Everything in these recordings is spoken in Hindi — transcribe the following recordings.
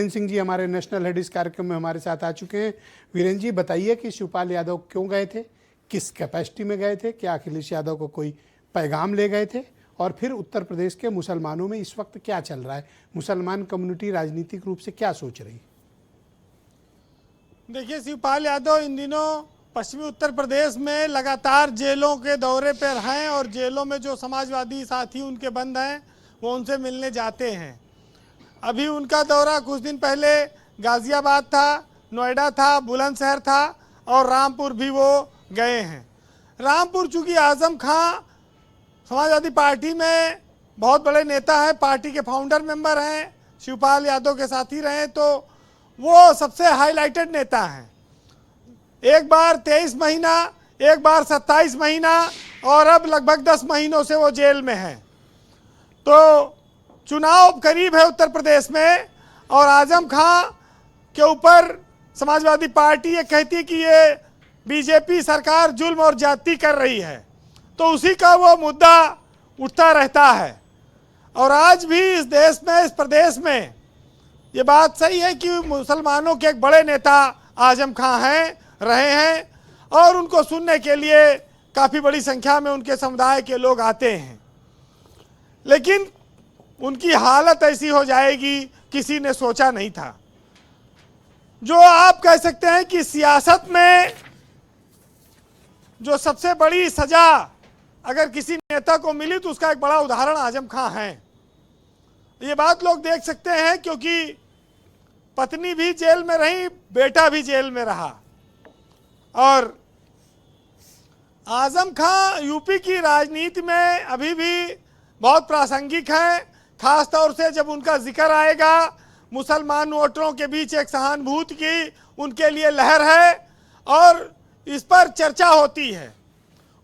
वीरेंद्र सिंह जी हमारे नेशनल हेड इस कार्यक्रम में हमारे साथ आ चुके हैं। वीरेंद्र जी बताइए कि शिवपाल यादव क्यों गए थे, किस कैपेसिटी में गए थे, क्या अखिलेश यादव को कोई पैगाम ले गए थे, और फिर उत्तर प्रदेश के मुसलमानों में इस वक्त क्या चल रहा है, मुसलमान कम्युनिटी राजनीतिक रूप से क्या सोच रही? देखिए, शिवपाल यादव इन दिनों पश्चिमी उत्तर प्रदेश में लगातार जेलों के दौरे पर हैं और जेलों में जो समाजवादी साथी उनके बंद हैं वो उनसे मिलने जाते हैं। अभी उनका दौरा कुछ दिन पहले गाज़ियाबाद था, नोएडा था, बुलंदशहर था और रामपुर भी वो गए हैं। रामपुर चूँकि आज़म खां समाजवादी पार्टी में बहुत बड़े नेता हैं, पार्टी के फाउंडर मेंबर हैं, शिवपाल यादव के साथी रहे, तो वो सबसे हाईलाइटेड नेता हैं। एक बार 23 महीना, एक बार 27 महीना और अब लगभग 10 महीनों से वो जेल में हैं। तो चुनाव करीब है उत्तर प्रदेश में और आज़म खां के ऊपर समाजवादी पार्टी ये कहती है कि ये बीजेपी सरकार जुल्म और ज्यादती कर रही है, तो उसी का वो मुद्दा उठता रहता है। और आज भी इस देश में, इस प्रदेश में ये बात सही है कि मुसलमानों के एक बड़े नेता आज़म खां हैं, रहे हैं और उनको सुनने के लिए काफ़ी बड़ी संख्या में उनके समुदाय के लोग आते हैं। लेकिन उनकी हालत ऐसी हो जाएगी किसी ने सोचा नहीं था। जो आप कह सकते हैं कि सियासत में जो सबसे बड़ी सजा अगर किसी नेता को मिली तो उसका एक बड़ा उदाहरण आज़म खां है। ये बात लोग देख सकते हैं क्योंकि पत्नी भी जेल में रही, बेटा भी जेल में रहा। और आज़म खां यूपी की राजनीति में अभी भी बहुत प्रासंगिक हैं, खास तौर से जब उनका जिक्र आएगा। मुसलमान वोटरों के बीच एक सहानुभूति की उनके लिए लहर है और इस पर चर्चा होती है।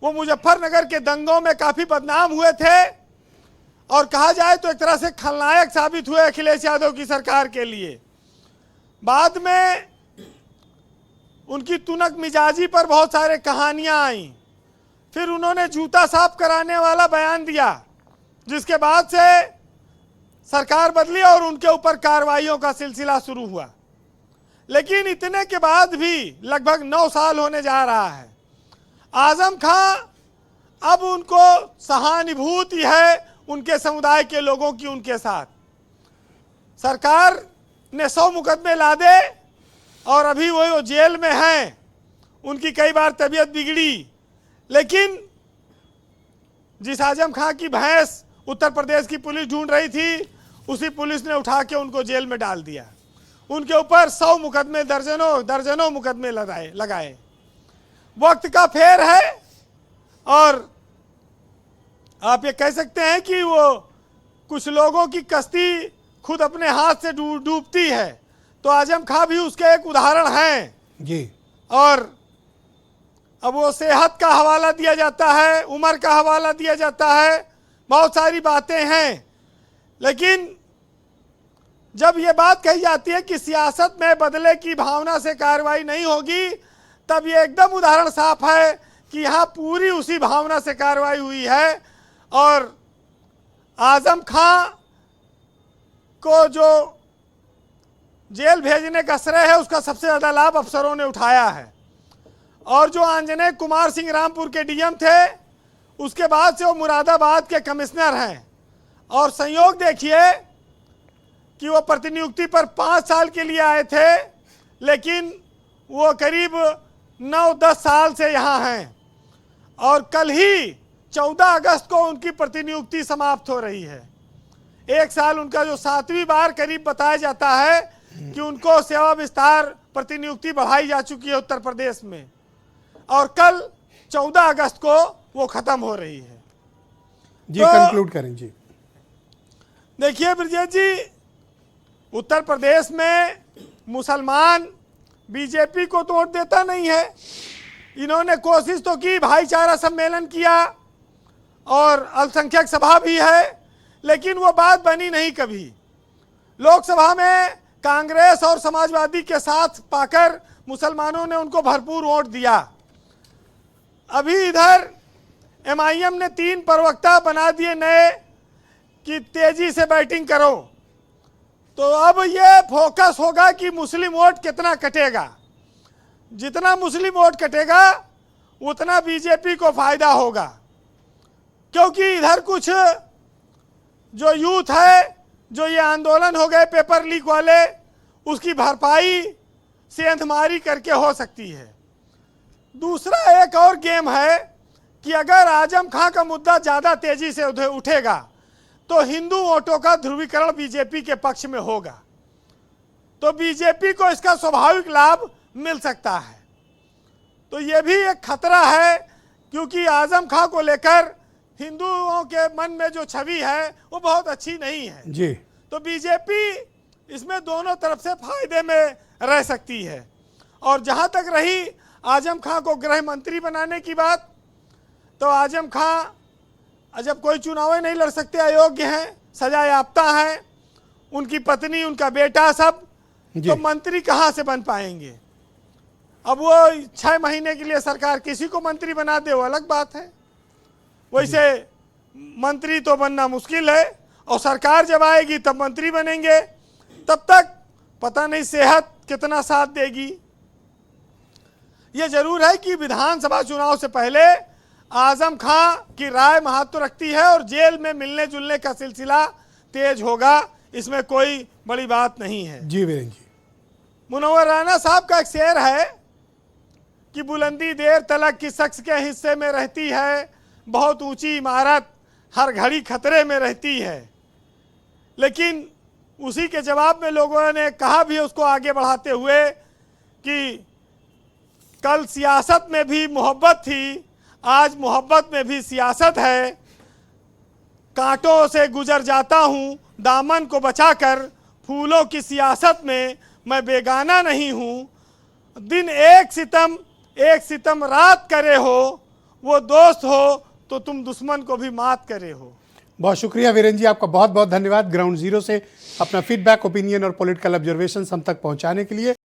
वो मुजफ्फरनगर के दंगों में काफ़ी बदनाम हुए थे और कहा जाए तो एक तरह से खलनायक साबित हुए अखिलेश यादव की सरकार के लिए। बाद में उनकी तुनक मिजाजी पर बहुत सारे कहानियां आईं, फिर उन्होंने जूता साफ कराने वाला बयान दिया, जिसके बाद से सरकार बदली और उनके ऊपर कार्रवाइयों का सिलसिला शुरू हुआ। लेकिन इतने के बाद भी लगभग 9 साल होने जा रहा है, आज़म खां अब उनको सहानुभूति है उनके समुदाय के लोगों की उनके साथ। सरकार ने 100 मुकदमे लादे और अभी वो जेल में हैं, उनकी कई बार तबीयत बिगड़ी, लेकिन जिस आज़म खां की भैंस उत्तर प्रदेश की पुलिस ढूंढ रही थी, उसी पुलिस ने उठा के उनको जेल में डाल दिया। उनके ऊपर 100 मुकदमे, दर्जनों मुकदमे लगाए। वक्त का फेर है और आप ये कह सकते हैं कि वो कुछ लोगों की कश्ती खुद अपने हाथ से डूबती है, तो आज़म खां भी उसके एक उदाहरण हैं जी। और अब वो सेहत का हवाला दिया जाता है, उम्र का हवाला दिया जाता है, बहुत सारी बातें हैं। लेकिन जब ये बात कही जाती है कि सियासत में बदले की भावना से कार्रवाई नहीं होगी, तब ये एकदम उदाहरण साफ है कि यहाँ पूरी उसी भावना से कार्रवाई हुई है। और आज़म खां को जो जेल भेजने का श्रेय है उसका सबसे ज़्यादा लाभ अफसरों ने उठाया है। और जो आंजनेय कुमार सिंह रामपुर के डीएम थे, उसके बाद से वो मुरादाबाद के कमिश्नर हैं। और संयोग देखिए कि वो प्रतिनियुक्ति पर 5 साल के लिए आए थे, लेकिन वो करीब 9-10 साल से यहाँ हैं और कल ही 14 अगस्त को उनकी प्रतिनियुक्ति समाप्त हो रही है। 1 साल उनका जो 7वीं बार करीब बताया जाता है कि उनको सेवा विस्तार प्रतिनियुक्ति बढ़ाई जा चुकी है उत्तर प्रदेश में, और कल 14 अगस्त को वो खत्म हो रही है। जी, कंक्लूड करें जी। देखिए ब्रजेश जी, उत्तर प्रदेश में मुसलमान बीजेपी को तो वोट देता नहीं है। इन्होंने कोशिश तो की, भाईचारा सम्मेलन किया और अल्पसंख्यक सभा भी है, लेकिन वो बात बनी नहीं कभी। लोकसभा में कांग्रेस और समाजवादी के साथ पाकर मुसलमानों ने उनको भरपूर वोट दिया। अभी इधर एमआईएम ने 3 प्रवक्ता बना दिए नए कि तेजी से बैटिंग करो, तो अब ये फोकस होगा कि मुस्लिम वोट कितना कटेगा। जितना मुस्लिम वोट कटेगा उतना बीजेपी को फायदा होगा, क्योंकि इधर कुछ जो यूथ है, जो ये आंदोलन हो गए पेपर लीक वाले, उसकी भरपाई सेंधमारी करके हो सकती है। दूसरा एक और गेम है कि अगर आजम खां का मुद्दा ज़्यादा तेजी से उठेगा तो हिंदू वोटों का ध्रुवीकरण बीजेपी के पक्ष में होगा, तो बीजेपी को इसका स्वाभाविक लाभ मिल सकता है। तो ये भी एक खतरा है, क्योंकि आजम खां को लेकर हिंदुओं के मन में जो छवि है वो बहुत अच्छी नहीं है जी। तो बीजेपी इसमें दोनों तरफ से फायदे में रह सकती है। और जहां तक रही आजम खां को गृह मंत्री बनाने की बात, तो आजम खां जब कोई चुनाव नहीं लड़ सकते, अयोग्य हैं, सजा याफ्ता हैं, उनकी पत्नी, उनका बेटा सब, तो मंत्री कहां से बन पाएंगे। अब वो 6 महीने के लिए सरकार किसी को मंत्री बना दे वो अलग बात है, वैसे मंत्री तो बनना मुश्किल है, और सरकार जब आएगी तब मंत्री बनेंगे, तब तक पता नहीं सेहत कितना साथ देगी। ये जरूर है कि विधानसभा चुनाव से पहले आजम खां की राय महत्व रखती है और जेल में मिलने जुलने का सिलसिला तेज होगा, इसमें कोई बड़ी बात नहीं है। जी वीरेंद्र जी। मुनव्वर राना साहब का एक शेर है कि बुलंदी देर तलक की शख्स के हिस्से में रहती है, बहुत ऊंची इमारत हर घड़ी खतरे में रहती है। लेकिन उसी के जवाब में लोगों ने कहा भी उसको आगे बढ़ाते हुए कि कल सियासत में भी मोहब्बत थी, आज मोहब्बत में भी सियासत है। कांटों से गुजर जाता हूँ दामन को बचाकर, फूलों की सियासत में मैं बेगाना नहीं हूँ। दिन एक सितम रात करे हो, वो दोस्त हो तो तुम दुश्मन को भी मात करे हो। बहुत शुक्रिया वीरेंद्र जी, आपका बहुत बहुत धन्यवाद ग्राउंड जीरो से अपना फीडबैक, ओपिनियन और पॉलिटिकल ऑब्जर्वेशन हम तक पहुंचाने के लिए।